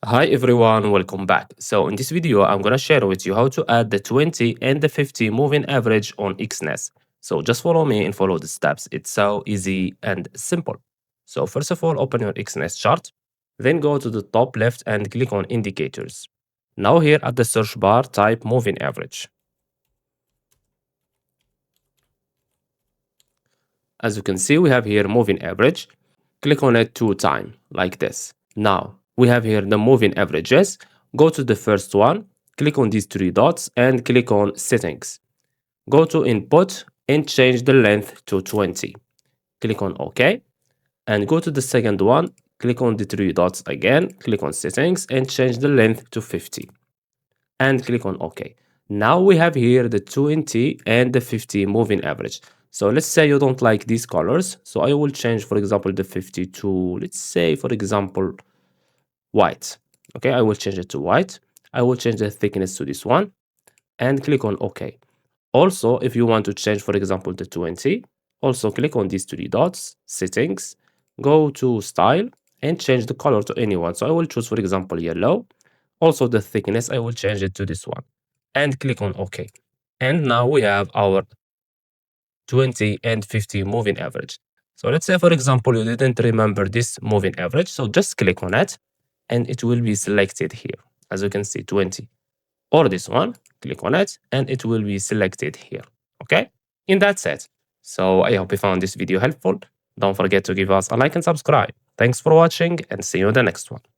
Hi everyone, welcome back. So in this video, I'm gonna share with you how to add the 20 and the 50 moving average on Exness. So just follow me and follow the steps. It's so easy and simple. So first of all, open your Exness chart, then go to the top left and click on indicators. Now here at the search bar, type moving average. As you can see, we have here moving average. Click on it 2 times, like this. Now, we have here the moving averages. Go to the first one, click on these 3 dots and click on settings. Go to input and change the length to 20. Click on OK. And go to the second one, click on the 3 dots again, click on settings and change the length to 50. And click on OK. Now we have here the 20 and the 50 moving average. So let's say you don't like these colors. So I will change, for example, the 50 to, let's say, for example, white. Okay, I will change it to white. I will change the thickness to this one and click on OK. Also, if you want to change, for example, the 20, also click on these 3 dots, settings, go to style and change the color to anyone. So I will choose, for example, yellow. Also the thickness, I will change it to this one and click on OK. And now we have our 20 and 50 moving average. So let's say, for example, you didn't remember this moving average. So just click on it and it will be selected here. As you can see, 20 or this one, click on it and it will be selected here. Okay. And that's it. So I hope you found this video helpful. Don't forget to give us a like and subscribe. Thanks for watching and see you in the next one.